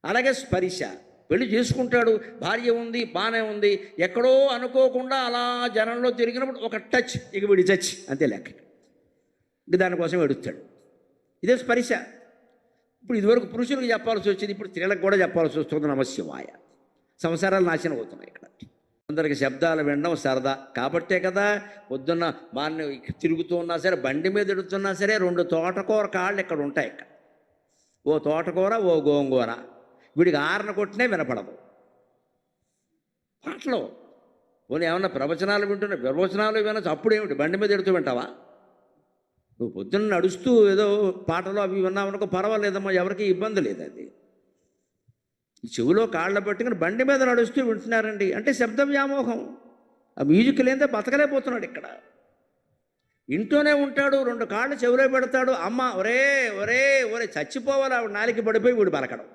అలాగే స్పర్శ, పెళ్లి చేసుకుంటాడు, భార్య ఉంది, బాగానే ఉంది, ఎక్కడో అనుకోకుండా అలా జనంలో తిరిగినప్పుడు ఒక టచ్, ఇక వీడి టచ్ అంతే లెక్క. ఇంక దానికోసం ఎడుస్తాడు. ఇదే స్పర్శ. ఇప్పుడు ఇదివరకు పురుషులకు చెప్పాల్సి వచ్చేది, ఇప్పుడు స్త్రీలకు కూడా చెప్పాల్సి వస్తుంది. నమశివాయ. సంసారాలు నాశనం అవుతున్నాయి ఇక్కడ. అందరికి శబ్దాలు వినడం సరదా కాబట్టే కదా పొద్దున్న మార్ని తిరుగుతూ ఉన్నా సరే, బండి మీద ఎడుతున్నా సరే, 2 తోటకూర కాళ్ళు ఇక్కడ ఉంటాయి. ఇక్కడ ఓ తోటకూర, ఓ గోంగూర. వీడికి ఆరన కొట్టినే వినపడదు పాటలు. పోనీ ఏమన్నా ప్రవచనాలు వింటున్నా, ప్రవచనాలు వినచ్చు, అప్పుడేమిటి బండి మీద ఎడుతూ వింటావా? నువ్వు పొద్దున్న నడుస్తూ ఏదో పాటలు అవి విన్నావనుకో పర్వాలేదమ్మా, ఎవరికి ఇబ్బంది లేదు. అది చెవులో కాళ్ళ పట్టుకుని బండి మీద నడుస్తూ వింటున్నారండి అంటే శబ్ద వ్యామోహం. ఆ మ్యూజిక్ లేదే బతకలేకపోతున్నాడు. ఇక్కడ ఇంట్లోనే ఉంటాడు, 2 కాళ్ళు చెవిలో పెడతాడు, అమ్మ ఒరే ఒరే ఒరే చచ్చిపోవాలి, ఆవిడ నాలికి పడిపోయి వీడు బలకడం.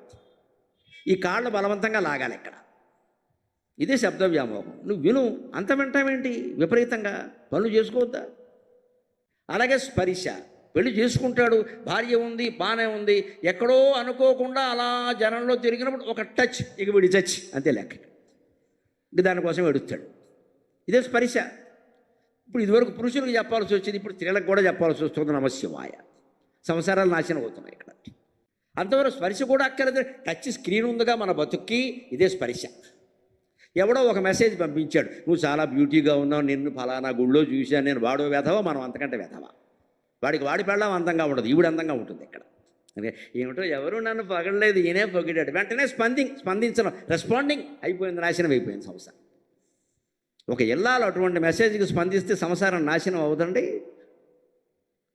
ఈ కాళ్ళు బలవంతంగా లాగాలి ఇక్కడ. ఇదే శబ్ద వ్యామోహం. నువ్వు విను, అంత వింటావేంటి విపరీతంగా? పనులు చేసుకోవద్దా? అలాగే స్పర్శ, పెళ్లి చేసుకుంటాడు, భార్య ఉంది, బాగానే ఉంది, ఎక్కడో అనుకోకుండా అలా జనంలో తిరిగినప్పుడు ఒక టచ్, ఇక వీడి టచ్ అంతే లెక్క. ఇంక దానికోసం ఎడుస్తాడు. ఇదే స్పర్శ. ఇప్పుడు ఇదివరకు పురుషులకు చెప్పాల్సి వచ్చేది, ఇప్పుడు స్త్రీలకు కూడా చెప్పాల్సి వస్తుంది. నమశివాయ. సంసారాలు నాశనం అవుతున్నాయి ఇక్కడ. అంతవరకు స్పర్శ కూడా అక్కర్లేదు. టచ్ స్క్రీన్ ఉందిగా మన బతుక్కి, ఇదే స్పర్శ. ఎవడో ఒక మెసేజ్ పంపించాడు, నువ్వు చాలా బ్యూటీగా ఉన్నావు, నిన్ను ఫలానా గుళ్ళో చూశాను నేను. వాడో వెధవా, మనం అంతకంటే వెధవా. వాడి పెళ్ళం అందంగా ఉండదు, ఈవిడ అందంగా ఉంటుంది ఇక్కడ. అంటే ఏమిటో ఎవరు నన్ను పొగడలేదు, ఈయనే పొగిడాడు. వెంటనే స్పందించడం, రెస్పాండింగ్ అయిపోయింది, నాశనం అయిపోయింది సంసారం. ఒక ఇల్లాలు అటువంటి మెసేజ్కి స్పందిస్తే సంసారం నాశనం అవుదండి.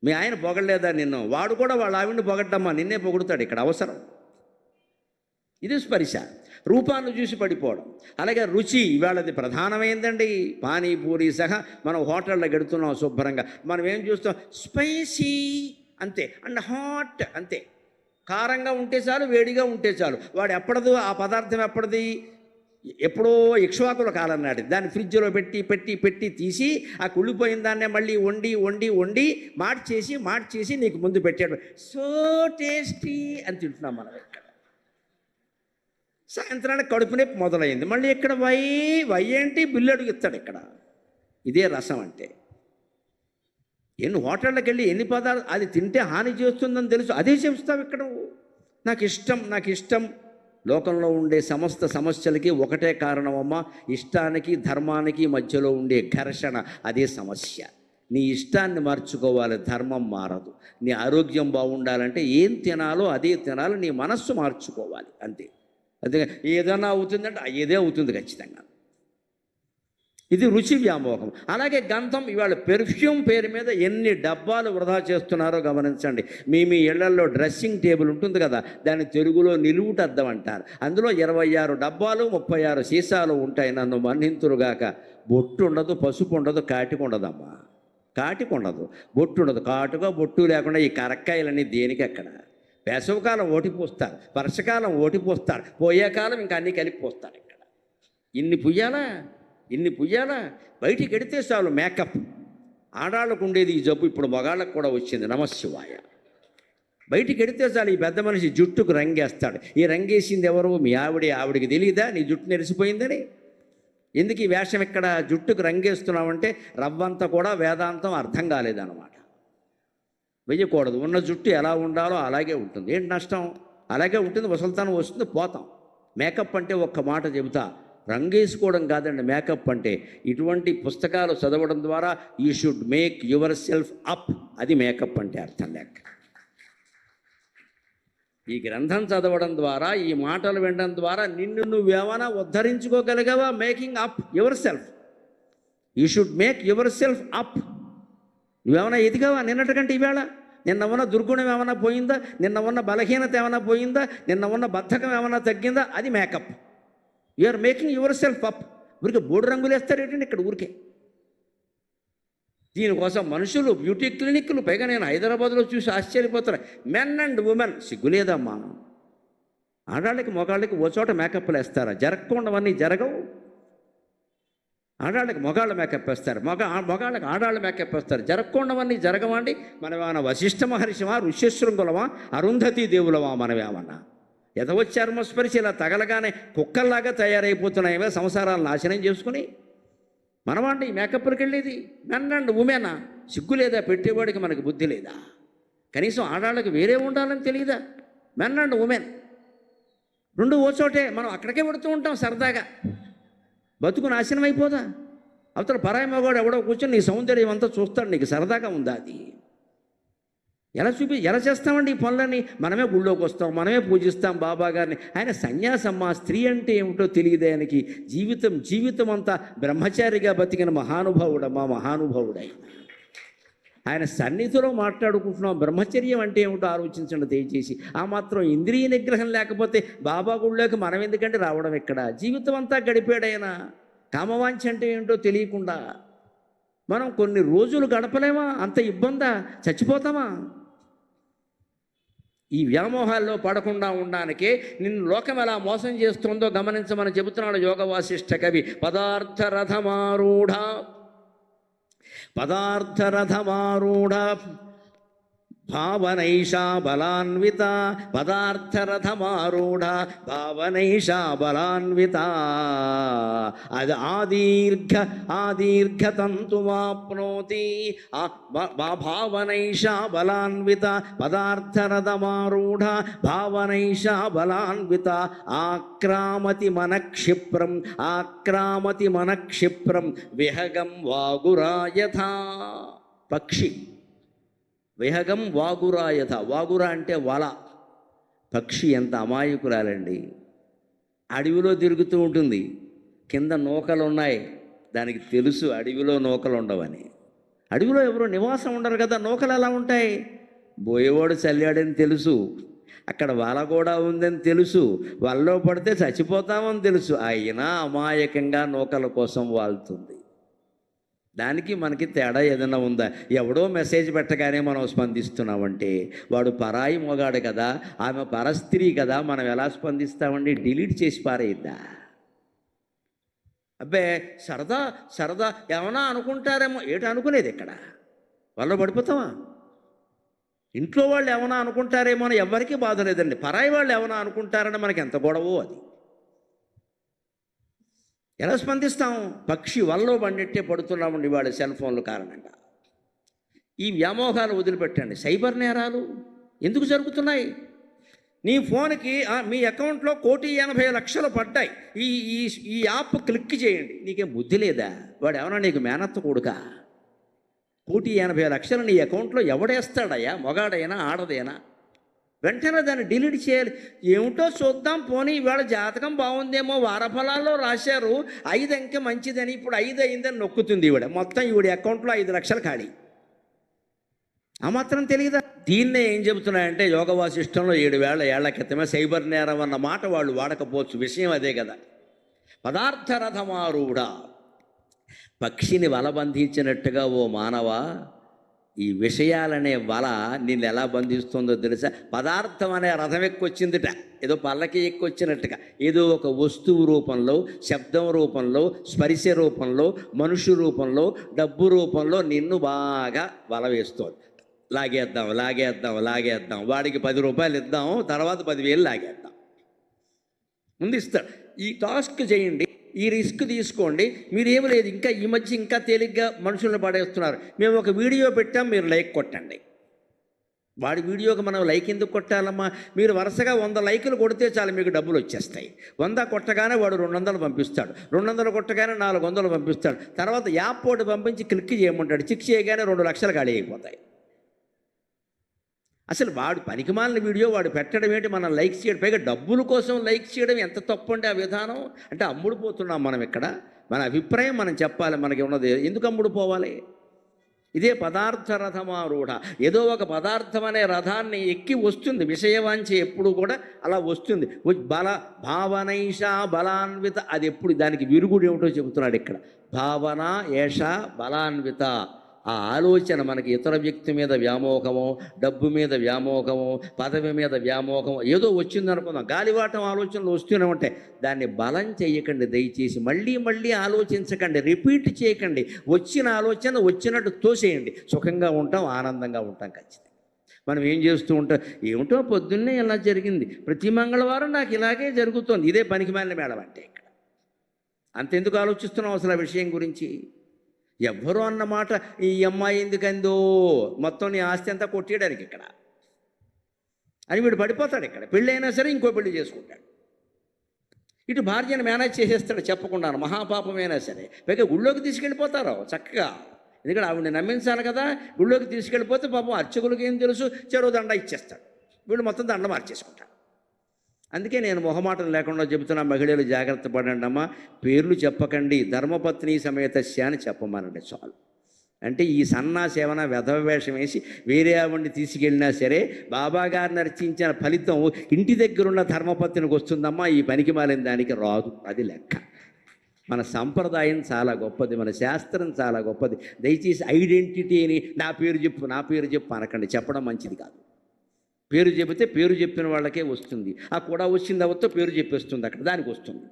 మీ ఆయన పొగడలేదా నిన్ను, వాడు కూడా వాళ్ళ ఆవిడని పొగడ్డమ్మా, నిన్నే పొగుడుతాడు. ఇక్కడ అవసరం. ఇది స్పర్శ. రూపాన్ని చూసి పడిపోవడం. అలాగే రుచి, ఇవాళది ప్రధానమైందండి. పానీపూరి సహా మనం హోటల్లో గడుతున్నాం శుభ్రంగా. మనం ఏం చూస్తాం, స్పైసీ అంతే, అండ్ హాట్ అంతే. కారంగా ఉంటే చాలు, వేడిగా ఉంటే చాలు. వాడు ఎప్పడదు ఆ పదార్థం, ఎప్పటిది ఎప్పుడో ఇక్ష్వాకుల కాలం నాటి దాన్ని ఫ్రిడ్జ్లో పెట్టి పెట్టి పెట్టి తీసి ఆ కుళ్ళిపోయిన దాన్నే మళ్ళీ వండి వండి వండి మార్చేసి నీకు ముందు పెట్టాడు. సో టేస్టీ అని తింటున్నాం మనం ఇక్కడ. సాయంత్రానికి కడుపు నొప్పి మొదలైంది, మళ్ళీ ఇక్కడ వై ఏంటి బిల్లు అడుగుతాడు ఇక్కడ. ఇదే రసం అంటే. ఎన్ని హోటళ్ళకి వెళ్ళి ఎన్ని పదార్థాలు అది తింటే హాని చేస్తుందని తెలుసు, అదే చెప్తావు ఇక్కడ. నాకు ఇష్టం. లోకంలో ఉండే సమస్త సమస్యలకి ఒకటే కారణమమ్మా, ఇష్టానికి ధర్మానికి మధ్యలో ఉండే ఘర్షణ. అదే సమస్య. నీ ఇష్టాన్ని మార్చుకోవాలి, ధర్మం మారదు. నీ ఆరోగ్యం బాగుండాలంటే ఏం తినాలో అదే తినాలి, నీ మనస్సు మార్చుకోవాలి అంతే. అదే ఏదైనా అవుతుందంటే ఏదే అవుతుంది ఖచ్చితంగా. ఇది రుచి వ్యామోహం. అలాగే గంధం, ఇవాళ పెర్ఫ్యూమ్ పేరు మీద ఎన్ని డబ్బాలు వృధా చేస్తున్నారో గమనించండి. మీ ఇళ్లలో డ్రెస్సింగ్ టేబుల్ ఉంటుంది కదా, దాన్ని తెలుగులో నిలువుటద్దం అంటారు. అందులో 26 డబ్బాలు 36 సీసాలు ఉంటాయి. నన్ను మన్నింతురుగాక. బొట్టు ఉండదు, పసుపు ఉండదు, కాటికి ఉండదమ్మా. కాటికి ఉండదు, బొట్టు ఉండదు. కాటుగా బొట్టు లేకుండా ఈ కరక్కాయలన్నీ దేనికి అక్కడ? వేసవకాలం ఓటిపోస్తారు, వర్షకాలం ఓటిపోస్తారు, పోయే కాలం ఇంకా అన్నీ కలిపి పోస్తారు ఇక్కడ. ఇన్ని పుయ్యాలా బయటికి ఎడితే చాలు మేకప్. ఆడాళ్ళకు ఉండేది ఈ జబ్బు, ఇప్పుడు మగాళ్ళకు కూడా వచ్చింది. నమశివాయ. బయటికి ఎడితే చాలు ఈ పెద్ద మనిషి జుట్టుకు రంగేస్తాడు. ఈ రంగేసింది ఎవరు? మీ ఆవిడికి తెలియదా నీ జుట్టు నెరిసిపోయిందని? ఎందుకు ఈ వేషం ఇక్కడ? జుట్టుకు రంగేస్తున్నామంటే రవ్వంతా కూడా వేదాంతం అర్థం కాలేదన్నమాట. వెయ్యకూడదు. ఉన్న జుట్టు ఎలా ఉండాలో అలాగే ఉంటుంది. ఏంటి నష్టం? అలాగే ఉంటుంది, వసల్తానం వస్తుంది, పోతాం. మేకప్ అంటే ఒక్క మాట చెబుతా, రంగేసుకోవడం కాదండి మేకప్ అంటే. ఇటువంటి పుస్తకాలు చదవడం ద్వారా you should make yourself up. అది మేకప్ అంటే అర్థం లేక. ఈ గ్రంథం చదవడం ద్వారా, ఈ మాటలు వినడం ద్వారా నిన్ను నువ్వేమైనా ఉద్ధరించుకోగలిగావా? Making up your self. You should make yourself up. నువ్వేమైనా ఎదిగావా నిన్నటికంటే ఈవేళ? నిన్న ఉన్న దుర్గుణం ఏమైనా పోయిందా? నిన్న ఉన్న బలహీనత ఏమైనా పోయిందా? నిన్న ఉన్న బద్ధకం ఏమైనా తగ్గిందా? అది makeup. You are making yourself up. ఊరికే బోర్డు రంగులు వేస్తారేంటండి ఇక్కడ ఊరికే. దీనికోసం మనుషులు బ్యూటీ క్లినిక్లు, పైగా నేను హైదరాబాద్లో చూసి ఆశ్చర్యపోతాను. మెన్ అండ్ ఉమెన్, సిగ్గులేదమ్మా. ఆడాళ్ళకి మగాళ్ళకి ఓ చోట మేకప్లు వేస్తారా? జరగకుండావన్నీ జరగవు. ఆడాళ్ళకి మగాళ్ళు మేకప్ వేస్తారు, మగాళ్ళకి ఆడాళ్ళు మేకప్ వేస్తారు. జరగకుండావన్నీ జరగవండి. మనమేమన్నా వశిష్ఠ మహర్షిమా, ఋష్యశృంగులమా, అరుంధతీ దేవులమా? మనమేమన్నా చర్మస్పరిచి ఇలా తగలగానే కుక్కల్లాగా తయారైపోతున్నాయేమో సంసారాలు నాశనం చేసుకుని. మనమండి ఈ మేకప్కి వెళ్ళేది మెన్ అండ్ ఉమెనా? సిగ్గు లేదా? పెట్టేవాడికి మనకి బుద్ధి లేదా? కనీసం ఆడాళ్ళకి వేరే ఉండాలని తెలియదా? మెన్ అండ్ ఉమెన్ రెండు ఓ చోటే, మనం అక్కడికే పెడుతూ ఉంటాం సరదాగా. బతుకు నాశనం అయిపోదా? అవతల పరాయి మగవాడు ఎవడో కూర్చొని నీ సౌందర్యం అంతా చూస్తాడు, నీకు సరదాగా ఉందా? అది ఎలా చేస్తామండి ఈ పనులని? మనమే గుళ్ళోకి వస్తాం, మనమే పూజిస్తాం బాబా గారిని. ఆయన సన్యాసమ్మ, స్త్రీ అంటే ఏమిటో తెలియదు ఆయనకి. జీవితం అంతా బ్రహ్మచారిగా బతికిన మహానుభావుడమ్మా, మహానుభావుడు ఆయన సన్నిధిలో మాట్లాడుకుంటున్నాం. బ్రహ్మచర్యం అంటే ఏమిటో ఆలోచించండి దయచేసి. ఆ మాత్రం ఇంద్రియ నిగ్రహం లేకపోతే బాబా గుళ్ళోకి మనం ఎందుకంటే రావడం? ఎక్కడ జీవితం అంతా గడిపాడైనా కామవాంఛ అంటే ఏంటో తెలియకుండా మనం కొన్ని రోజులు గడపలేమా? అంత ఇబ్బందా? చచ్చిపోతామా? ఈ వ్యామోహాల్లో పడకుండా ఉండడానికే నిన్ను లోకం ఎలా మోసం చేస్తుందో గమనించమని చెబుతున్నాడు యోగ వాసిష్ఠ కవి. పదార్థరథమారూఢ భావనైషా బలాన్విత. పదార్థరథమారూఢ భావనైషా బలాన్విత. అది ఆదీర్ఘతంతుమాప్నోతి భావనైషా బలాన్విత. పదార్థరథమారూఢ భావనైషా బలాన్విత. ఆక్రామతి మనక్షిప్రం విహగం వాగురాయథా. పక్షి విహగం వాగురాయథ. వాగుర అంటే వల. పక్షి ఎంత అమాయకురాలండి. అడవిలో తిరుగుతూ ఉంటుంది, కింద నూకలు ఉన్నాయి, దానికి తెలుసు అడవిలో నూకలు ఉండవని. అడవిలో ఎవరో నివాసం ఉండరు కదా, నూకలు ఎలా ఉంటాయి? బోయేవాడు చల్లాడని తెలుసు, అక్కడ వల కూడా ఉందని తెలుసు, వలలో పడితే చచ్చిపోతామని తెలుసు, అయినా అమాయకంగా నూకల కోసం వాళ్తుంది. దానికి మనకి తేడా ఏదైనా ఉందా? ఎవడో మెసేజ్ పెట్టగానే మనం స్పందిస్తున్నామంటే వాడు పరాయి మొగాడు కదా, ఆమె పరస్త్రీ కదా, మనం ఎలా స్పందిస్తామండి? డిలీట్ చేసి పారేద్దా? అబ్బే సరదా ఏమన్నా అనుకుంటారేమో. ఏటి అనుకునేది? ఇక్కడ వాళ్ళు పడిపోతామా? ఇంట్లో వాళ్ళు ఏమన్నా అనుకుంటారేమో అని ఎవరికీ బాధ లేదండి. పరాయి వాళ్ళు ఏమన్నా అనుకుంటారని మనకి ఎంత గొడవో అది. ఎలా స్పందిస్తాం? పక్షి వల్లో బండిట్టే పడుతున్నామండి వాడి సెల్ ఫోన్ల కారణంగా. ఈ వ్యామోహాలు వదిలిపెట్టండి. సైబర్ నేరాలు ఎందుకు జరుగుతున్నాయి? నీ ఫోన్కి మీ అకౌంట్లో 1,80,00,000 పడ్డాయి, ఈ యాప్ క్లిక్ చేయండి. నీకేం బుద్ధి లేదా? వాడు ఏమన్నా నీకు మేనత్త కొడుకా? 1,80,00,000 నీ అకౌంట్లో ఎవడేస్తాడయ్యా? మొగాడైనా ఆడదైనా? వెంటనే దాన్ని డిలీట్ చేయాలి. ఏమిటో చూద్దాం, పోనీ ఇవాళ జాతకం బాగుందేమో, వారఫలాల్లో రాశారు 5 అంకె మంచిదని, ఇప్పుడు 5 అయిందని నొక్కుతుంది ఈవిడ. మొత్తం ఈవిడ అకౌంట్లో 5 లక్షలు ఖాళీ. ఆ మాత్రం తెలియదా? దీన్నే ఏం చెబుతున్నాయంటే యోగ వాసిష్టంలో 7,000 ఏళ్ల క్రితమే సైబర్ నేరం అన్న మాట వాళ్ళు వాడకపోవచ్చు, విషయం అదే కదా. పదార్థరథమారూఢ. పక్షిని వల బంధించినట్టుగా ఓ మానవా, ఈ విషయాలనే వల నిన్ను ఎలా బంధిస్తుందో తెలుసా? పదార్థం అనే రథం ఎక్కొచ్చిందిట, ఏదో పల్లకి ఎక్కొచ్చినట్టుగా. ఏదో ఒక వస్తువు రూపంలో, శబ్దం రూపంలో, స్పర్శ రూపంలో, మనుషు రూపంలో, డబ్బు రూపంలో నిన్ను బాగా వల వేస్తోంది. లాగేద్దాం, వాడికి 10 రూపాయలు ఇద్దాం, తర్వాత 10,000 లాగేద్దాం. ముందు ఇస్తాడు, ఈ టాస్క్ చేయండి, ఈ రిస్క్ తీసుకోండి, మీరేమి లేదు. ఇంకా ఈ మధ్య ఇంకా తేలిగ్గా మనుషులను పడేస్తున్నారు. మేము ఒక వీడియో పెట్టాం, మీరు లైక్ కొట్టండి. వాడి వీడియోకి మనం లైక్ ఎందుకు కొట్టాలమ్మా? మీరు వరుసగా 100 లైకులు కొడితే చాలు, మీకు డబ్బులు వచ్చేస్తాయి. 100 కొట్టగానే వాడు 200 పంపిస్తాడు, 200 కొట్టగానే 400 పంపిస్తాడు. తర్వాత యాప్ ఒకటి పంపించి క్లిక్ చేయమంటాడు, క్లిక్ చేయగానే 2 లక్షలు ఖాళీ అయిపోతాయి. అసలు వాడు పనికిమాలిన వీడియో వాడు పెట్టడం ఏంటి, మనం లైక్ చేయడం, పైగా డబ్బుల కోసం లైక్ చేయడం ఎంత తప్పు అండి ఆ విధానం. అంటే అమ్ముడుపోతున్నాం మనం ఇక్కడ. మన అభిప్రాయం మనం చెప్పాలి, మనకి ఉన్నది. ఎందుకు అమ్ముడుపోవాలి? ఇదే పదార్థ రథమారూఢ. ఏదో ఒక పదార్థం అనే రథాన్ని ఎక్కి వస్తుంది విషయవాంఛ, ఎప్పుడు కూడా అలా వస్తుంది. భావనైషా బలాన్విత. అది ఎప్పుడు దానికి విరుగుడు ఏమిటో చెబుతున్నాడు ఇక్కడ. భావన ఏషా బలాన్విత. ఆ ఆలోచన మనకి ఇతర వ్యక్తి మీద వ్యామోహమో, డబ్బు మీద వ్యామోహమో, పదవి మీద వ్యామోహమో ఏదో వచ్చిందనుకుందాం, గాలివాటం ఆలోచనలు వస్తూనే ఉంటాయి. దాన్ని బలం చేయకండి దయచేసి. మళ్ళీ ఆలోచించకండి, రిపీట్ చేయకండి. వచ్చిన ఆలోచన వచ్చినట్టు తోసేయండి. సుఖంగా ఉంటాం, ఆనందంగా ఉంటాం ఖచ్చితంగా. మనం ఏం చేస్తూ ఉంటాం, ఏమిటో పొద్దున్నే ఇలా జరిగింది, ప్రతి మంగళవారం నాకు ఇలాగే జరుగుతుంది, ఇదే పనికిమాలిన మేడం అంటే. ఇక్కడ అంతెందుకు ఆలోచిస్తున్నాం అసలు ఆ విషయం గురించి? ఎవ్వరూ అన్నమాట ఈ అమ్మాయి ఎందుకందో మొత్తం నీ ఆస్తి అంతా కొట్టేయడానికి ఇక్కడ అని వీడు పడిపోతాడు. ఇక్కడ పెళ్ళి అయినా సరే ఇంకో పెళ్లి చేసుకుంటాడు. ఇటు భార్యను మేనేజ్ చేసేస్తాడు చెప్పకుండా, మహాపాపమైనా సరే. పైగా గుళ్ళోకి తీసుకెళ్ళిపోతారు చక్కగా, ఎందుకంటే ఆవిడని నమ్మించాలి కదా. గుళ్ళోకి తీసుకెళ్ళిపోతే పాపం అర్చకులకి ఏం తెలుసు, చెరో దండ ఇచ్చేస్తాడు, వీళ్ళు మొత్తం దండ మార్చేసుకుంటాడు. అందుకే నేను మొహమాటం లేకుండా చెబుతున్నా, మహిళలు జాగ్రత్త పడండి అమ్మా, పేర్లు చెప్పకండి, ధర్మపత్ని సమేతస్య అని చెప్పమనండి చాలు. అంటే ఈ సన్నాసి ఏమైనా వెధవ వేషం వేసి వేరే ఆవిడ్ని తీసుకెళ్ళినా సరే బాబాగారిని అర్చించిన ఫలితం ఇంటి దగ్గరున్న ధర్మపత్నికి వస్తుందమ్మా, ఈ పనికి మాలిన దానికి రాదు. అది లెక్క. మన సంప్రదాయం చాలా గొప్పది, మన శాస్త్రం చాలా గొప్పది. దయచేసి ఐడెంటిటీని నా పేరు చెప్పు అనకండి, చెప్పడం మంచిది కాదు. పేరు చెబితే పేరు చెప్పిన వాళ్ళకే వస్తుంది, ఆ కూడా వచ్చింది అవతో పేరు చెప్పేస్తుంది, అక్కడ దానికి వస్తుంది.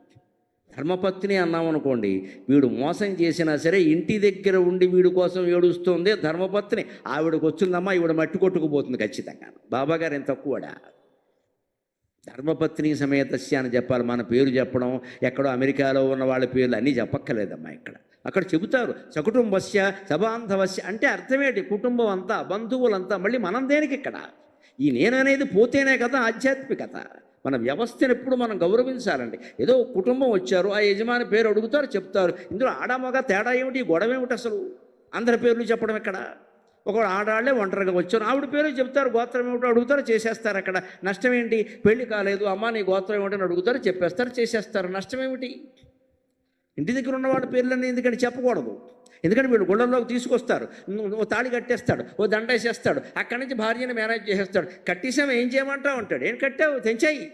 ధర్మపత్ని అన్నామనుకోండి, వీడు మోసం చేసినా సరే ఇంటి దగ్గర ఉండి వీడి కోసం ఏడుస్తుంది ధర్మపత్ని, ఆవిడకు వచ్చిందమ్మా, ఈవిడ మట్టి కొట్టుకుపోతుంది ఖచ్చితంగా. బాబాగారు ఎంత తక్కువడా? ధర్మపత్ని సమేతస్య అని చెప్పాలి. మన పేరు చెప్పడం, ఎక్కడో అమెరికాలో ఉన్న వాళ్ళ పేర్లు అన్నీ చెప్పక్కర్లేదమ్మా. ఇక్కడ అక్కడ చెబుతారు సకుటుంబస్య సబాంధవస్య అంటే అర్థమేంటి? కుటుంబం అంతా, బంధువులంతా. మళ్ళీ మనం దేనికి ఇక్కడ? ఈ నేననేది పోతేనే కదా ఆధ్యాత్మికత. మన వ్యవస్థను ఎప్పుడు మనం గౌరవించాలండి. ఏదో కుటుంబం వచ్చారు, ఆ యజమాని పేరు అడుగుతారు, చెప్తారు. ఇందులో ఆడమగ తేడా ఏమిటి, గొడవ ఏమిటి అసలు? అందరి పేర్లు చెప్పడం ఎక్కడ? ఒకడు ఆడాళ్లే ఒంటరిగా వచ్చారు, ఆవిడ పేరు చెప్తారు, గోత్రం ఏమిటో అడుగుతారు, చేసేస్తారు. అక్కడ నష్టం ఏంటి? పెళ్లి కాలేదు, అమ్మ నీ గోత్రం ఏమిటని అడుగుతారు, చెప్పేస్తారు, చేసేస్తారు. నష్టం ఏమిటి? ఇంటి దగ్గర ఉన్నవాడి పేర్లన్నీ ఎందుకంటే చెప్పకూడదు. ఎందుకంటే వీడు గుళ్ళల్లోకి తీసుకొస్తారు, ఓ తాళి కట్టేస్తాడు, ఓ దండ వేసేస్తాడు, అక్కడి నుంచి భార్యను మేనేజ్ చేసేస్తాడు. కట్టేసాము ఏం చేయమంటావు అంటాడు. ఏం కట్టావు? తెంచాయి.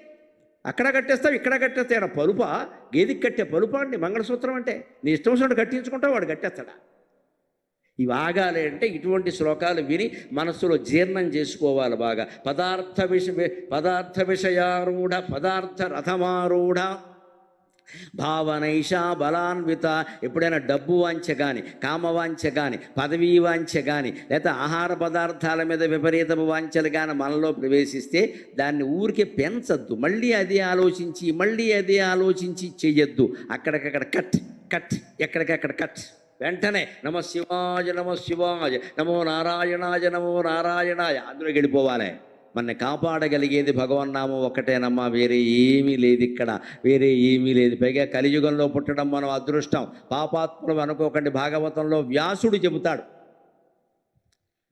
అక్కడ కట్టేస్తావు, ఇక్కడ కట్టేస్తాడు. పలుపా? గేదికి కట్టే పలుపా అండి మంగళసూత్రం అంటే? నీ ఇష్టం వచ్చినట్టు కట్టించుకుంటావు, వాడు కట్టేస్తాడా? ఇవి ఆగాలి అంటే ఇటువంటి శ్లోకాలు విని మనస్సులో జీర్ణం చేసుకోవాలి బాగా. పదార్థ విషయారూఢ పదార్థ రథమారూఢ భావనైషా బలాన్విత. ఎప్పుడైనా డబ్బు వాంఛ కానీ, కామవాంఛ కానీ, పదవీ వాంఛ కానీ, లేదా ఆహార పదార్థాల మీద విపరీతపు వాంఛలు కానీ మనలో ప్రవేశిస్తే దాన్ని ఊరికే పెంచద్దు. మళ్ళీ అదే ఆలోచించి చెయ్యొద్దు. అక్కడికక్కడ కట్ కట్, ఎక్కడికక్కడ కట్. వెంటనే నమ శివాయ నమో నారాయణాయ అందులోకి వెళ్ళిపోవాలి. మన కాపాడగలిగేది భగవన్నామం ఒక్కటేనమ్మా, వేరే ఏమీ లేదు ఇక్కడ, వేరే ఏమీ లేదు. పైగా కలియుగంలో పుట్టడం మనం అదృష్టం. పాపాత్ములు అనుకోకండి. భాగవతంలో వ్యాసుడు చెబుతాడు,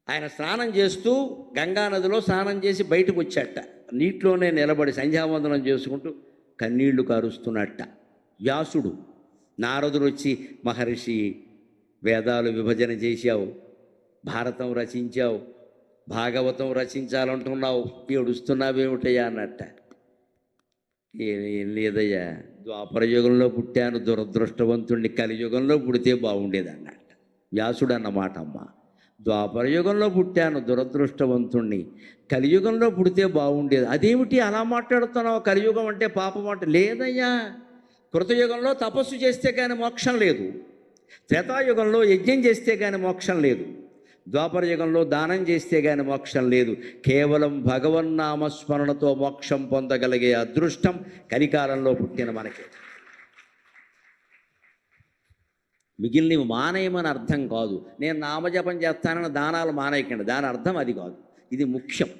ఆయన స్నానం చేస్తూ గంగానదిలో స్నానం చేసి బయటకు వచ్చాట. నీటిలోనే నిలబడి సంధ్యావందనం చేసుకుంటూ కన్నీళ్లు కారుస్తున్నట్ట వ్యాసుడు. నారదుడు వచ్చి, మహర్షి వేదాలు విభజన చేశావు, భారతం రచించావు, భాగవతం రచించాలంటున్నావు, ఏడుస్తున్నావేమిటయ్యా అన్నట్ట. ఏం లేదయ్యా, ద్వాపరయుగంలో పుట్టాను దురదృష్టవంతుణ్ణి, కలియుగంలో పుడితే బాగుండేది అన్నట్ట వ్యాసుడు అన్నమాట. అమ్మ, ద్వాపరయుగంలో పుట్టాను దురదృష్టవంతుణ్ణి, కలియుగంలో పుడితే బాగుండేది. అదేమిటి అలా మాట్లాడుతున్నావు? కలియుగం అంటే పాపం అంటే? లేదయ్యా, కృతయుగంలో తపస్సు చేస్తే కానీ మోక్షం లేదు, త్రేతాయుగంలో యజ్ఞం చేస్తే కానీ మోక్షం లేదు, ద్వాపరయుగంలో దానం చేస్తే కానీ మోక్షం లేదు. కేవలం భగవన్నామస్మరణతో మోక్షం పొందగలిగే అదృష్టం కలికాలంలో పుట్టిన మనకి. మిగిలినవి మానేయమని అర్థం కాదు. నేను నామజపం చేస్తానని దానాలు మానేయకండి, దాని అర్థం అది కాదు. ఇది ముఖ్యం.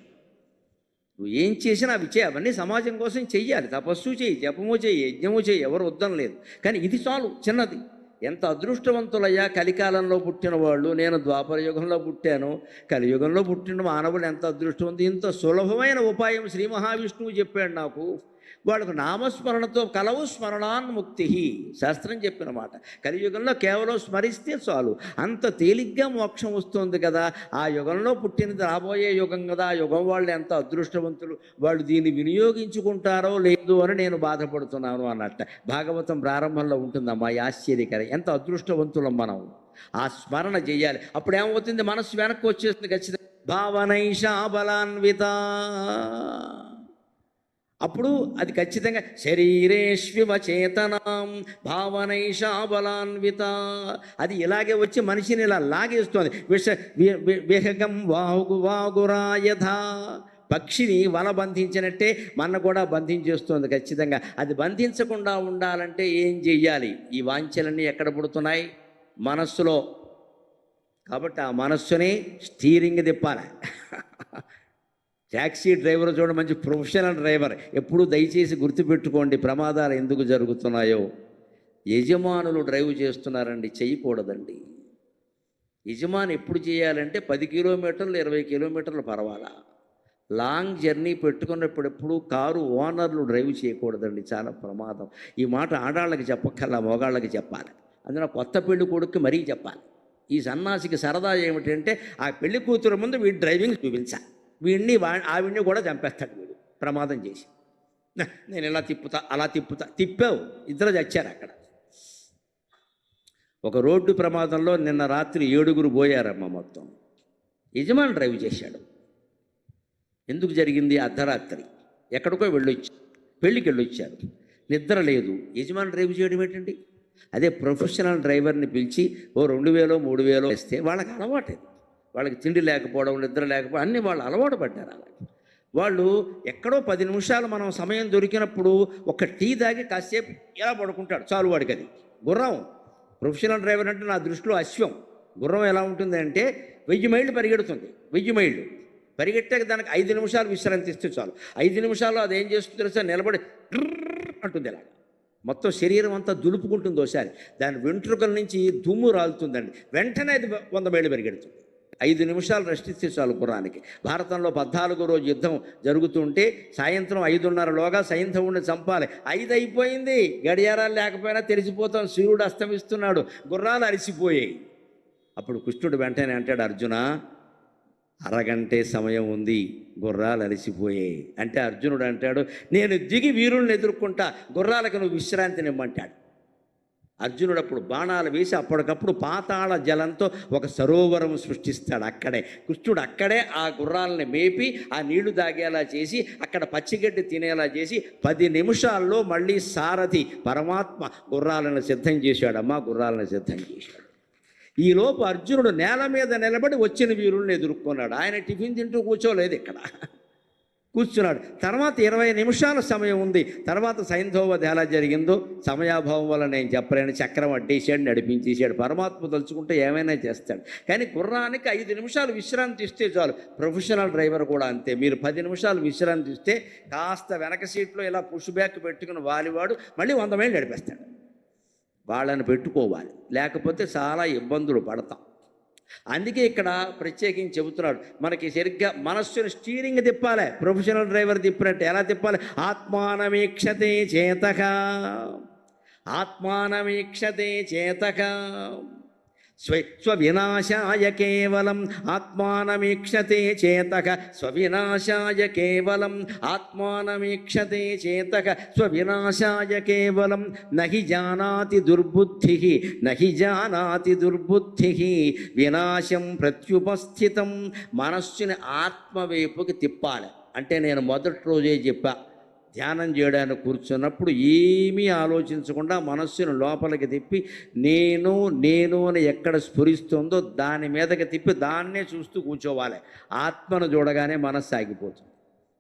నువ్వు ఏం చేసినా అవి చేయి, అవన్నీ సమాజం కోసం చెయ్యాలి. తపస్సు చేయి, జపము చేయి, యజ్ఞము చేయి, ఎవరు వద్దం లేదు. కానీ ఇది చాలు, చిన్నది. ఎంత అదృష్టవంతులయ్యా కలికాలంలో పుట్టిన వాళ్ళు. నేను ద్వాపరయుగంలో పుట్టాను, కలియుగంలో పుట్టిన మానవులు ఎంత అదృష్టవంతులు. ఇంత సులభమైన ఉపాయం శ్రీ మహావిష్ణువు చెప్పాడు నాకు. వాళ్ళకు నామస్మరణతో కలవు స్మరణాన్ముక్తి, శాస్త్రం చెప్పిన మాట. కలియుగంలో కేవలం స్మరిస్తే చాలు, అంత తేలిగ్గా మోక్షం వస్తుంది కదా. ఆ యుగంలో పుట్టినది రాబోయే యుగం కదా. ఆ యుగం వాళ్ళు ఎంత అదృష్టవంతులు, వాళ్ళు దీన్ని వినియోగించుకుంటారో లేదో అని నేను బాధపడుతున్నాను అన్నట్ట. భాగవతం ప్రారంభంలో ఉంటుందమ్మా ఈ ఆశ్చర్యకరం. ఎంత అదృష్టవంతులం మనం. ఆ స్మరణ చేయాలి. అప్పుడు ఏమవుతుంది? మనస్సు వెనక్కి వచ్చేస్తుంది ఖచ్చితంగా. భావనైషా బలాన్విత. అప్పుడు అది ఖచ్చితంగా శరీరేష్వివ చేతనాం భావనైషా బలాన్విత, అది ఇలాగే వచ్చి మనిషిని ఇలా లాగేస్తుంది. విహగం వాగురాయథా, పక్షిని వల బంధించినట్టే మన కూడా బంధించేస్తుంది ఖచ్చితంగా. అది బంధించకుండా ఉండాలంటే ఏం చెయ్యాలి? ఈ వాంఛలన్నీ ఎక్కడ పుడుతున్నాయి? మనస్సులో. కాబట్టి ఆ మనస్సుని స్టీరింగ్ తిప్పాలి. ట్యాక్సీ డ్రైవర్ చూడండి, మంచి ప్రొఫెషనల్ డ్రైవర్. ఎప్పుడూ దయచేసి గుర్తుపెట్టుకోండి ప్రమాదాలు ఎందుకు జరుగుతున్నాయో. యజమానులు డ్రైవ్ చేస్తున్నారండి, చేయకూడదండి. యజమాని ఎప్పుడు చేయాలంటే 10 కిలోమీటర్లు 20 కిలోమీటర్లు పర్వాలా. లాంగ్ జర్నీ పెట్టుకున్నప్పుడు ఎప్పుడు కారు ఓనర్లు డ్రైవ్ చేయకూడదండి, చాలా ప్రమాదం. ఈ మాట ఆడాళ్ళకి చెప్పక్కర్లా, మోగాళ్ళకి చెప్పాలి. అందులో కొత్త పెళ్లి కొడుకు మరీ చెప్పాలి. ఈ సన్నాసికి సరదా ఏమిటంటే ఆ పెళ్లి కూతురు ముందు వీడు డ్రైవింగ్ చూపించాలి. వీడిని ఆవిడ్ని కూడా చంపేస్తాడు వీడు ప్రమాదం చేసి. నేను ఇలా తిప్పుతా అలా తిప్పుతా, తిప్పావు, ఇద్దరు చచ్చారు అక్కడ. ఒక రోడ్డు ప్రమాదంలో నిన్న రాత్రి 7 పోయారమ్మ మొత్తం. యజమాని డ్రైవ్ చేశాడు. ఎందుకు జరిగింది? అర్ధరాత్రి ఎక్కడికో పెళ్ళికి వెళ్ళొచ్చారు, నిద్ర లేదు. యజమాని డ్రైవ్ చేయడం ఏంటండి? అదే ప్రొఫెషనల్ డ్రైవర్ని పిలిచి ఓ 2000 3000 వేస్తే వాళ్ళకి అలవాటు. వాళ్ళకి తిండి లేకపోవడం, నిద్ర లేకపోవడం అన్నీ వాళ్ళు అలవాటు పడ్డారు. అలాగే వాళ్ళు ఎక్కడో 10 నిమిషాలు మనం సమయం దొరికినప్పుడు ఒక టీ తాగి కాసేపు ఎలా పడుకుంటాడు చాలు వాడికి. అది గుర్రం. ప్రొఫెషనల్ డ్రైవర్ అంటే నా దృష్టిలో అశ్వం. గుర్రం ఎలా ఉంటుంది అంటే 1000 మైళ్ళు పరిగెడుతుంది. 1000 మైళ్ళు పరిగెట్టాక దానికి 5 నిమిషాలు విశ్రాంతి ఇస్తే చాలు. 5 నిమిషాల్లో అది ఏం చేస్తుంది తెలుసా? నిలబడి అంటుంది ఇలాగ, మొత్తం శరీరం అంతా దులుపుకుంటుంది. ఒకసారి దాని వెంట్రుకల నుంచి దుమ్ము రాలుతుందండి, వెంటనే అది 100 మైళ్ళు పరిగెడుతుంది. 5 నిమిషాలు రెస్ట్ ఇస్తే చాలు గుర్రానికి. భారతంలో 14వ రోజు యుద్ధం జరుగుతుంటే సాయంత్రం 5:30లోగా సైంధవుడిని చంపాలి. 5 అయిపోయింది, గడియారాలు లేకపోయినా తెలిసిపోతాం, సూర్యుడు అస్తమిస్తున్నాడు, గుర్రాలు అరిసిపోయాయి. అప్పుడు కృష్ణుడు వెంటనే అంటాడు, అర్జున అరగంటే సమయం ఉంది, గుర్రాలు అలసిపోయాయి. అంటే అర్జునుడు అంటాడు, నేను దిగి వీరుల్ని ఎదుర్కొంటా, గుర్రాలకు నువ్వు విశ్రాంతినిమ్మంటాడు. అర్జునుడు అప్పుడు బాణాలు వేసి అప్పటికప్పుడు పాతాళ జలంతో ఒక సరోవరం సృష్టిస్తాడు. అక్కడే కృష్ణుడు అక్కడే ఆ గుర్రాలని మేపి ఆ నీళ్లు తాగేలా చేసి అక్కడ పచ్చిగడ్డి తినేలా చేసి 10 నిమిషాల్లో మళ్ళీ సారథి పరమాత్మ గుర్రాలను సిద్ధం చేశాడమ్మా, గుర్రాలను సిద్ధం చేశాడు. ఈలోపు అర్జునుడు నేల మీద నిలబడి వచ్చిన వీరుల్ని ఎదుర్కొన్నాడు. ఆయన టిఫిన్ తింటూ కూర్చోలేదు, ఇక్కడ కూర్చున్నాడు. తర్వాత 20 నిమిషాల సమయం ఉంది. తర్వాత సైంధవ ఎలా జరిగిందో సమయాభావం వల్ల నేను చెప్పలేను. చక్రం అడ్డేసాడు, నడిపించేసాడు. పరమాత్మ తలుచుకుంటే ఏమైనా చేస్తాడు. కానీ గుర్రానికి 5 నిమిషాలు విశ్రాంతి ఇస్తే చాలు. ప్రొఫెషనల్ డ్రైవర్ కూడా అంతే. మీరు 10 నిమిషాలు విశ్రాంతి ఇస్తే కాస్త వెనక సీట్లో ఇలా పుష్ బ్యాక్ పెట్టుకుని వాలివాడు మళ్ళీ 100 మైళ్ళు నడిపేస్తాడు. వాళ్ళని పెట్టుకోవాలి, లేకపోతే చాలా ఇబ్బందులు పడతాం. అందుకే ఇక్కడ ప్రత్యేకించి చెబుతున్నాడు, మనకి సరిగ్గా మనస్సుని స్టీరింగ్ తిప్పాలి. ప్రొఫెషనల్ డ్రైవర్ తిప్పినట్టు ఎలా తిప్పాలి? ఆత్మానమీక్షతే చేతక, ఆత్మానమీక్షతే చేతక, స్వవినాశాయ కేవలం ఆత్మానమీక్షతే చేతక, స్వవినాశాయ కేవలం ఆత్మానమీక్షతే చేతక, స్వవినాశాయ కేవలం నహి జానాతి దుర్బుద్ధి, నహి జానాతి దుర్బుద్ధి వినాశం ప్రత్యుపస్థితం. మనస్సుని ఆత్మవైపుకి తిప్పాలి. అంటే నేను మొదటి రోజే చెప్పా, ధ్యానం చేయడానికి కూర్చున్నప్పుడు ఏమీ ఆలోచించకుండా మనస్సును లోపలికి తిప్పి నేను నేను అని ఎక్కడ స్ఫురిస్తుందో దాని మీదకి తిప్పి దాన్నే చూస్తూ కూర్చోవాలి. ఆత్మను చూడగానే మనస్సు ఆగిపోతుంది.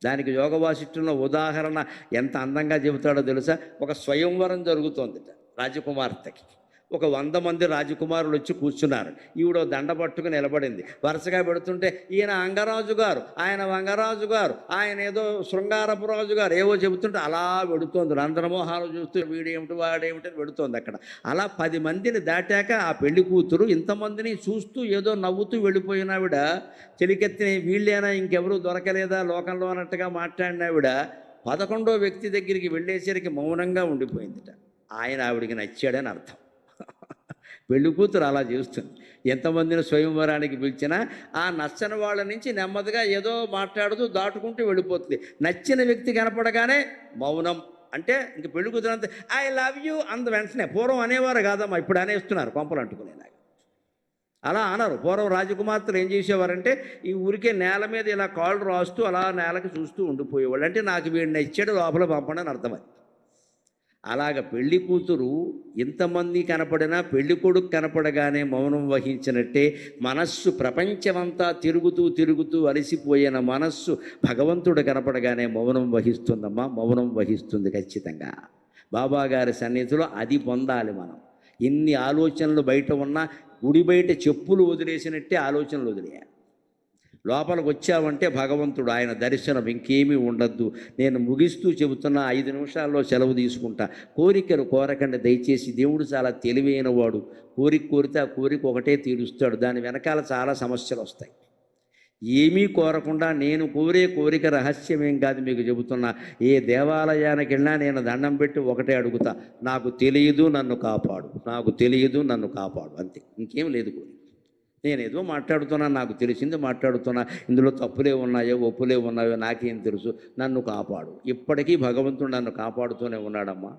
దానికి యోగ వాసిష్ఠంలో ఉదాహరణ ఎంత అందంగా చెబుతాడో తెలుసా? ఒక స్వయంవరం జరుగుతోంది రాజకుమార్తెకి. ఒక 100 మంది రాజకుమారులు వచ్చి కూర్చున్నారు. ఈవిడ దండ పట్టుకుని నిలబడింది. వరుసగా పెడుతుంటే ఈయన అంగరాజు గారు, ఆయన వంగరాజు గారు, ఆయన ఏదో శృంగారపు రాజు గారు ఏవో చెబుతుంటే అలా వెడుతోంది. రంధ్రమోహాలు చూస్తూ వీడేమిటి వాడేమిటి అని వెడుతోంది అక్కడ. అలా 10 మందిని దాటాక ఆ పెళ్లి కూతురు ఇంతమందిని చూస్తూ ఏదో నవ్వుతూ వెళ్ళిపోయినావిడ చెలికెత్తిన వీళ్ళేనా ఇంకెవరూ దొరకలేదా లోకంలో అన్నట్టుగా మాట్లాడినావిడ 11వ వ్యక్తి దగ్గరికి వెళ్ళేసరికి మౌనంగా ఉండిపోయిందిట. ఆయన ఆవిడికి నచ్చాడని అర్థం. పెళ్లి కూతురు అలా చేస్తుంది. ఎంతమందిని స్వయంవరానికి పిలిచినా ఆ నచ్చని వాళ్ళ నుంచి నెమ్మదిగా ఏదో మాట్లాడుతూ దాటుకుంటూ వెళ్ళిపోతుంది. నచ్చిన వ్యక్తి కనపడగానే మౌనం. అంటే ఇంక పెళ్లి కూతురు అంతే ఐ లవ్ యూ అంత వెంటనే. పూర్వం అనేవారు కాదమ్మా, ఇప్పుడు అనేస్తున్నారు కొంపలు అంటుకునేలాగా. అలా అనరు. పూర్వం రాజకుమార్తెలు ఏం చేసేవారంటే ఈ ఊరికే నేల మీద ఇలా కాళ్ళు రాస్తూ అలా నేలకి చూస్తూ ఉండిపోయేవాళ్ళు. అంటే నాకు వీడిని ఇచ్చాడు, లోపల పంపండి అని అర్థమది. అలాగ పెళ్లి కూతురు ఇంతమంది కనపడినా పెళ్లి కొడుకు కనపడగానే మౌనం వహించినట్టే మనస్సు ప్రపంచమంతా తిరుగుతూ తిరుగుతూ అలసిపోయిన మనస్సు భగవంతుడు కనపడగానే మౌనం వహిస్తుందమ్మా, మౌనం వహిస్తుంది ఖచ్చితంగా. బాబాగారి సన్నిధిలో అది పొందాలి మనం. ఎన్ని ఆలోచనలు బయట ఉన్నా గుడి బయట చెప్పులు వదిలేసినట్టే ఆలోచనలు వదిలేయాలి. లోపలికి వచ్చావంటే భగవంతుడు, ఆయన దర్శనం, ఇంకేమీ ఉండద్దు. నేను ముగిస్తూ చెబుతున్నా, 5 నిమిషాల్లో సెలవు తీసుకుంటా. కోరికలు కోరకండి దయచేసి. దేవుడు చాలా తెలివైన వాడు. కోరిక కోరితే ఆ కోరిక ఒకటే తీరుస్తాడు. దాని వెనకాల చాలా సమస్యలు వస్తాయి. ఏమీ కోరకుండా నేను కోరే కోరిక రహస్యమేం కాదు, మీకు చెబుతున్నా. ఏ దేవాలయానికి వెళ్ళినా నేను దండం పెట్టి ఒకటే అడుగుతా, నాకు తెలియదు నన్ను కాపాడు, నాకు తెలియదు నన్ను కాపాడు, అంతే. ఇంకేం లేదు కోరిక. నేనేదో మాట్లాడుతున్నా, నాకు తెలిసింది మాట్లాడుతున్నా, ఇందులో తప్పులే ఉన్నాయో ఒప్పులే ఉన్నాయో నాకేం తెలుసు, నన్ను కాపాడు. ఇప్పటికీ భగవంతుడు నన్ను కాపాడుతూనే ఉన్నాడమ్మా.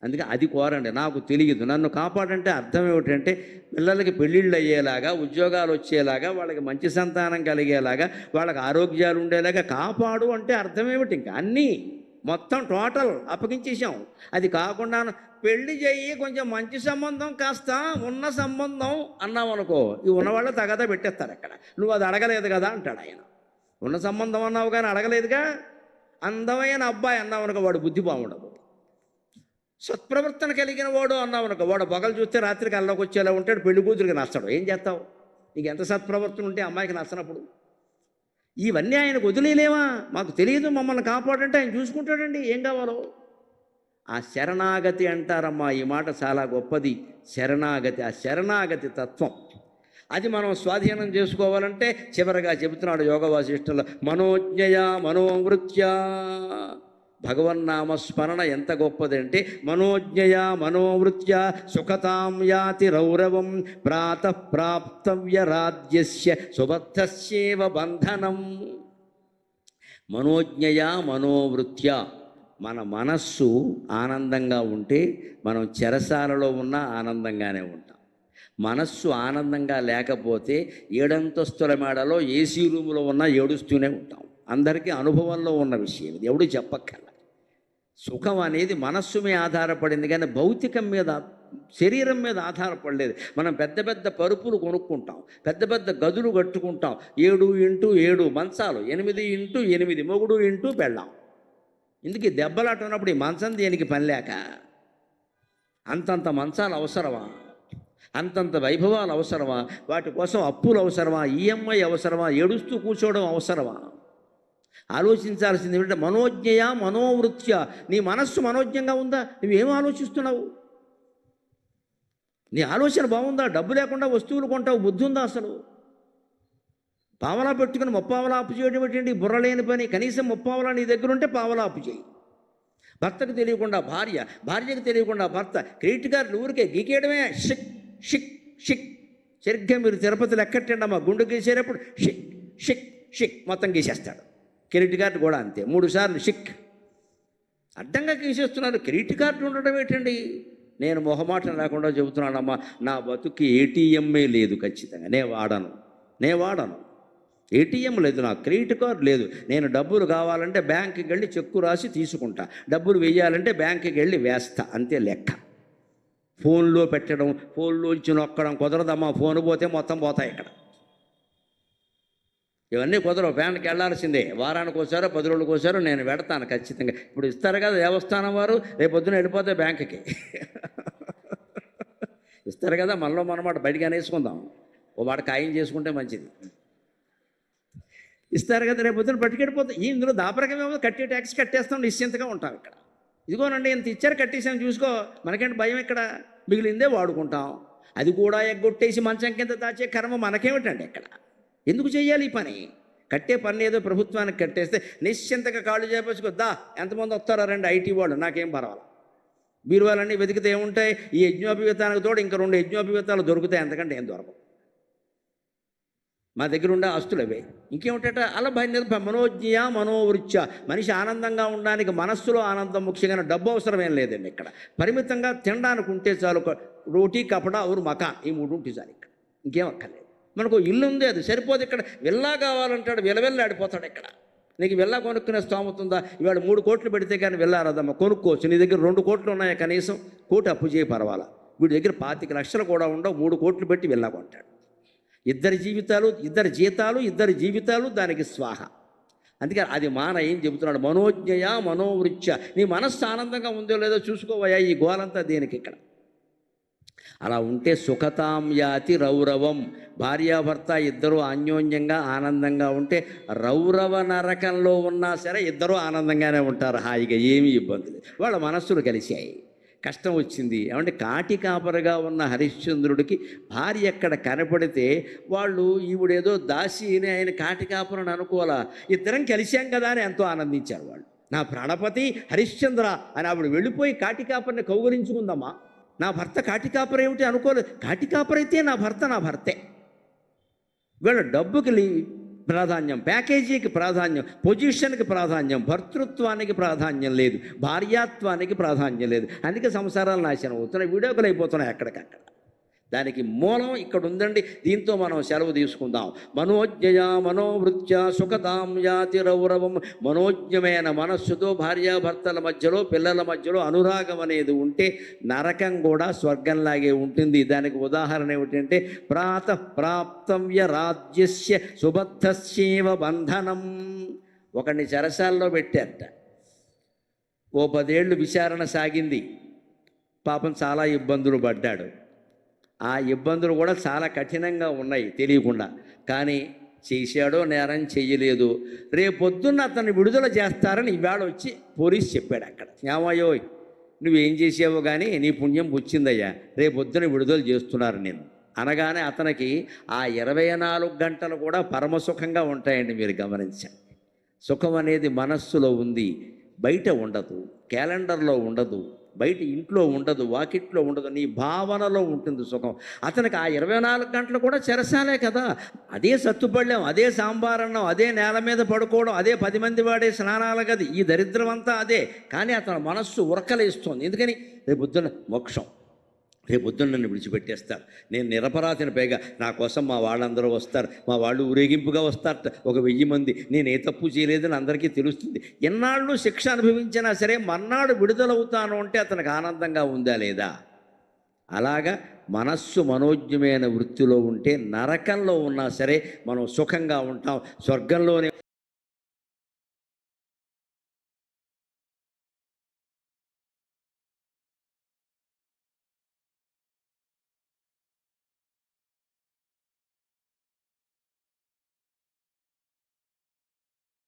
అందుకే అది కోరండి. నాకు తెలియదు నన్ను కాపాడంటే అర్థం ఏమిటంటే పిల్లలకి పెళ్ళిళ్ళు అయ్యేలాగా, ఉద్యోగాలు వచ్చేలాగా, వాళ్ళకి మంచి సంతానం కలిగేలాగా, వాళ్ళకి ఆరోగ్యాలు ఉండేలాగా కాపాడు అంటే అర్థం ఏమిటి? ఇంకా అన్నీ మొత్తం టోటల్ అప్పగించేసాం. అది కాకుండా పెళ్లి చేయి, కొంచెం మంచి సంబంధం కాస్త ఉన్న సంబంధం అన్నాం అనుకో, ఈ ఉన్నవాళ్ళు తగదా పెట్టేస్తారు అక్కడ. నువ్వు అది అడగలేదు కదా అంటాడు ఆయన. ఉన్న సంబంధం అన్నావు కానీ అడగలేదుగా. అందమైన అబ్బాయి అన్నావు అనుకో, వాడు బుద్ధి బాగుండదు. సత్ప్రవర్తన కలిగిన వాడు అన్నావు అనుకో, వాడు పగలు చూస్తే రాత్రికి అల్లోకి వచ్చేలా ఉంటాడు, పెళ్లి కూతురికి నచ్చడు. ఏం చేస్తావు? నీకు ఎంత సత్ప్రవర్తన ఉంటే అమ్మాయికి నచ్చనప్పుడు? ఇవన్నీ ఆయనకు వదిలేలేవా? మాకు తెలియదు, మమ్మల్ని కాపాడంటే ఆయన చూసుకుంటాడండి ఏం కావాలో. ఆ శరణాగతి అంటారమ్మా, ఈ మాట చాలా గొప్పది. శరణాగతి, ఆ శరణాగతి తత్వం అది మనం స్వాధీనం చేసుకోవాలంటే చివరిగా చెబుతున్నాడు యోగ వాసిష్ఠులు, మనోజ్ఞయ మనోవృత్యా. భగవన్నామస్మరణ ఎంత గొప్పదంటే, మనోజ్ఞయ మనోవృత్య సుఖతాం యాతి రౌరవం ప్రాతః ప్రాప్తవ్య రాజ్యస్య సుబద్ధస్యేవ బంధనం. మనోజ్ఞయ మనోవృత్య, మన మనస్సు ఆనందంగా ఉంటే మనం చెరసాలలో ఉన్నా ఆనందంగానే ఉంటాం. మనస్సు ఆనందంగా లేకపోతే 7 అంతస్తుల మేడలో ఏసీ రూములో ఉన్నా ఏడుస్తూనే ఉంటాం. అందరికీ అనుభవంలో ఉన్న విషయం ఇది, ఎవడు చెప్పక్కర్లా. సుఖం అనేది మనస్సు మీద ఆధారపడింది కానీ భౌతికం మీద, శరీరం మీద ఆధారపడలేదు. మనం పెద్ద పెద్ద పరుపులు కొనుక్కుంటాం, పెద్ద పెద్ద గదులు కట్టుకుంటాం, 7x7 మంచాలు, 8x8 మొగుడు ఇంటూ పెళ్ళాం. ఇందుకు దెబ్బలాట ఉన్నప్పుడు ఈ మంచం దేనికి పని లేక? అంతంత మంచాలు అవసరమా? అంతంత వైభవాలు అవసరమా? వాటి కోసం అప్పులు అవసరమా? ఈఎంఐ అవసరమా? ఏడుస్తూ కూర్చోవడం అవసరమా? ఆలోచించాల్సింది ఏమిటంటే మనోజ్ఞయ మనోవృత్య. నీ మనస్సు మనోజ్ఞంగా ఉందా? నువ్వేం ఆలోచిస్తున్నావు? నీ ఆలోచన బాగుందా? డబ్బు లేకుండా వస్తువులు కొంటావు, బుద్ధి ఉందా అసలు? పావలా పెట్టుకుని ముప్పావలా అప్పు చేయడం ఏంటండి? బుర్రలేని పని. కనీసం ముప్పావలా నీ దగ్గర ఉంటే పావలా అప్పు చేయి. భర్తకు తెలియకుండా భార్య, భార్యకు తెలియకుండా భర్త క్రెడిట్ కార్డులు ఊరికే గీకేయడమే. షిక్ షిక్ షిక్. సరిగ్గా మీరు తిరుపతిలో ఎక్కట్టండి అమ్మా, గుండు గీసేటప్పుడు షిక్ షిక్ షిక్ మొత్తం గీసేస్తాడు. క్రెడిట్ కార్డు కూడా అంతే, 3 సార్లు షిక్. అడ్డంగా గీసేస్తున్నారు. క్రెడిట్ కార్డు ఉండడం ఏంటండి? నేను మొహమాటం లేకుండా చెబుతున్నానమ్మా, నా బతుక్కి ఏటీఎంఏ లేదు. ఖచ్చితంగా నేను వాడను. ఏటీఎం లేదు, నాకు క్రెడిట్ కార్డు లేదు. నేను డబ్బులు కావాలంటే బ్యాంకుకి వెళ్ళి చెక్కు రాసి తీసుకుంటా, డబ్బులు వేయాలంటే బ్యాంకుకి వెళ్ళి వేస్తా, అంతే లెక్క. ఫోన్లో పెట్టడం, ఫోన్లోంచి నొక్కడం కుదరదమ్మా. ఫోన్ పోతే మొత్తం పోతాయి ఇక్కడ. ఇవన్నీ కుదరవు. బ్యాంకుకి వెళ్ళాల్సిందే. వారానికి ఒకసారో 10 రోజులకు ఒకసారో నేను పెడతాను ఖచ్చితంగా. ఇప్పుడు ఇస్తారు కదా దేవస్థానం వారు, రేపు పొద్దున వెళ్ళిపోతే బ్యాంకుకి ఇస్తారు కదా. మనలో మనమాట బయటికి అనేసుకుందాం, ఓ మాట ఖాయం చేసుకుంటే మంచిది. ఇస్తారు కదా, రేపు పొద్దున పట్టుకెళ్ళిపోతే ఇందులో దాపరకమేమో కట్టే ట్యాక్స్ కట్టేస్తాం, నిశ్చింతగా ఉంటాం ఇక్కడ. ఇదిగోనండి ఇంత ఇచ్చారు కట్టేసాను చూసుకో, మనకేంటి భయం ఇక్కడ? మిగిలిందే వాడుకుంటాం. అది కూడా ఎగ్గొట్టేసి మంచం కింద దాచే కర్మ మనకేమిటండి ఇక్కడ? ఎందుకు చేయాలి ఈ పని? కట్టే పని ఏదో ప్రభుత్వానికి కట్టేస్తే నిశ్చింతగా కాళ్ళు చేపచ్చుకొద్దా. ఎంతమంది వస్తారో రండి ఐటీ వాళ్ళు, నాకేం పర్వాలేదు. బీరువాలన్నీ వెతికితే ఏముంటాయి? ఈ యజ్ఞోపవీతానికి తోడు ఇంకా 2 యజ్ఞోపవీతాలు దొరుకుతాయి, అంతకంటే ఏం దొరకవు. మా దగ్గర ఉండే ఆస్తులు అవే. ఇంకేమిటట? అలా మనోజ్ఞయ మనోవృత్య. మనిషి ఆనందంగా ఉండడానికి మనస్సులో ఆనందం ముఖ్యంగా, డబ్బు అవసరం ఏం లేదండి ఇక్కడ. పరిమితంగా తినడానికి ఉంటే చాలు. రోటీ కపడా ఔర్ మకాన్, ఈ 3 ఉంటే చాలు ఇక్కడ. ఇంకేం అక్కర్లేదు. మనకు ఇల్లు ఉంది, అది సరిపోదు. ఇక్కడ విల్లా కావాలంటాడు, విలవిల్లాడిపోతాడు. ఇక్కడ నీకు విల్లా కొనుక్కునే స్తోమత ఉందా? ఇవాళ 3 కోట్లు పెడితే కానీ విల్లా రాదమ్మా. కొనుక్కోవచ్చు. నీ దగ్గర 2 కోట్లు ఉన్నాయా? కనీసం కోటి అప్పు చేయి, పర్వాలా. వీడి దగ్గర 25 లక్షలు కూడా ఉండవు, 3 కోట్లు పెట్టి విల్లా కొంటాడు. ఇద్దరి జీతాలు, ఇద్దరి జీవితాలు దానికి స్వాహ. అందుకే అది మాన. ఏం చెబుతున్నాడు? మనోజ్ఞయ మనోవృత్య. నీ మనస్సు ఆనందంగా ఉందో లేదో చూసుకోవయ్యా. ఈ గోలంతా దేనికి ఇక్కడ? అలా ఉంటే సుఖతాం యాతి రౌరవం. భార్యాభర్త ఇద్దరూ అన్యోన్యంగా ఆనందంగా ఉంటే రౌరవ నరకంలో ఉన్నా సరే ఇద్దరూ ఆనందంగానే ఉంటారు, హాయిగా, ఏమీ ఇబ్బంది లేదు. వాళ్ళ మనస్సులు కలిశాయి. కష్టం వచ్చింది ఏమంటే, కాటి కాపరిగా ఉన్న హరిశ్చంద్రుడికి భార్య ఎక్కడ కనపడితే వాళ్ళు ఈవిడేదో దాసి అని ఆయన కాటి కాపరని అనుకోవాలా. ఇద్దరం కలిశాం కదా అని ఎంతో ఆనందించారు వాళ్ళు. నా ప్రాణపతి హరిశ్చంద్ర అని ఆవిడ వెళ్ళిపోయి కాటి కాపరిని కౌగులించుకుందమ్మా. నా భర్త కాటి కాపరి ఏమిటి అనుకోలేదు. కాటి కాపరైతే నా భర్తే. వీళ్ళ డబ్బుకి ప్రాధాన్యం, ప్యాకేజీకి ప్రాధాన్యం, పొజిషన్కి ప్రాధాన్యం, భర్తృత్వానికి ప్రాధాన్యం లేదు, భార్యాత్వానికి ప్రాధాన్యం లేదు. అందుకే సంసారాలు నాశనం అవుతున్నాయి, వీడియోకులు అయిపోతున్నాయి అక్కడికక్కడ. దానికి మూలం ఇక్కడ ఉందండి. దీంతో మనం సెలవు తీసుకుందాం. మనోజ్ఞయ మనోవృత్య సుఖతాం యాతి రౌరవం. మనోజ్ఞమైన మనస్సుతో భార్యాభర్తల మధ్యలో, పిల్లల మధ్యలో అనురాగం అనేది ఉంటే నరకం కూడా స్వర్గంలాగే ఉంటుంది. దానికి ఉదాహరణ ఏమిటంటే, ప్రాతః ప్రాప్తవ్య రాజ్యస్య సుబద్ధస్యేవ బంధనం. ఒకడిని చెరసాల్లో పెట్టారట. ఓ 10 ఏళ్ళు విచారణ సాగింది. పాపం చాలా ఇబ్బందులు పడ్డాడు. ఆ ఇబ్బందులు కూడా చాలా కఠినంగా ఉన్నాయి తెలియకుండా. కానీ చేశాడో నేరం, చెయ్యలేదు. రేపొద్దున్న అతన్ని విడుదల చేస్తారని ఇవాళ వచ్చి పోలీసు చెప్పాడు అక్కడ. ఏమయ్యో నువ్వేం చేసావో కానీ నీ పుణ్యం పుచ్చిందయ్యా, రేపొద్దున విడుదల చేస్తున్నారు నేను అనగానే అతనికి ఆ 24 గంటలు కూడా పరమసుఖంగా ఉంటాయండి. మీరు గమనించండి. సుఖం అనేది మనస్సులో ఉంది, బయట ఉండదు, క్యాలెండర్లో ఉండదు, బయట ఇంట్లో ఉండదు, వాకిట్లో ఉండదు, నీ భావనలో ఉంటుంది సుఖం. అతనికి ఆ 24 గంటలు కూడా చెరసాలే కదా. అదే సత్తుపళ్ళెం, అదే సాంబారన్నం, అదే నేల మీద పడుకోవడం, అదే 10 మంది వాడే స్నానాల గది, ఈ దరిద్రం అంతా అదే. కానీ అతని మనస్సు ఉరకలేస్తుంది. ఎందుకని? రేపొద్దున మోక్షం, రేపొద్దున నన్ను విడిచిపెట్టేస్తారు, నేను నిరపరాధిని, పైగా నా కోసం మా వాళ్ళందరూ వస్తారు, మా వాళ్ళు ఊరేగింపుగా వస్తారట, 1000 మంది, నేను ఏ తప్పు చేయలేదని అందరికీ తెలుస్తుంది. ఎన్నాళ్ళు శిక్ష అనుభవించినా సరే మర్నాడు విడుదలవుతాను అంటే అతనికి ఆనందంగా ఉందా లేదా? అలాగా మనస్సు మనోజ్ఞమైన వృత్తిలో ఉంటే నరకంలో ఉన్నా సరే మనం సుఖంగా ఉంటాం, స్వర్గంలోనే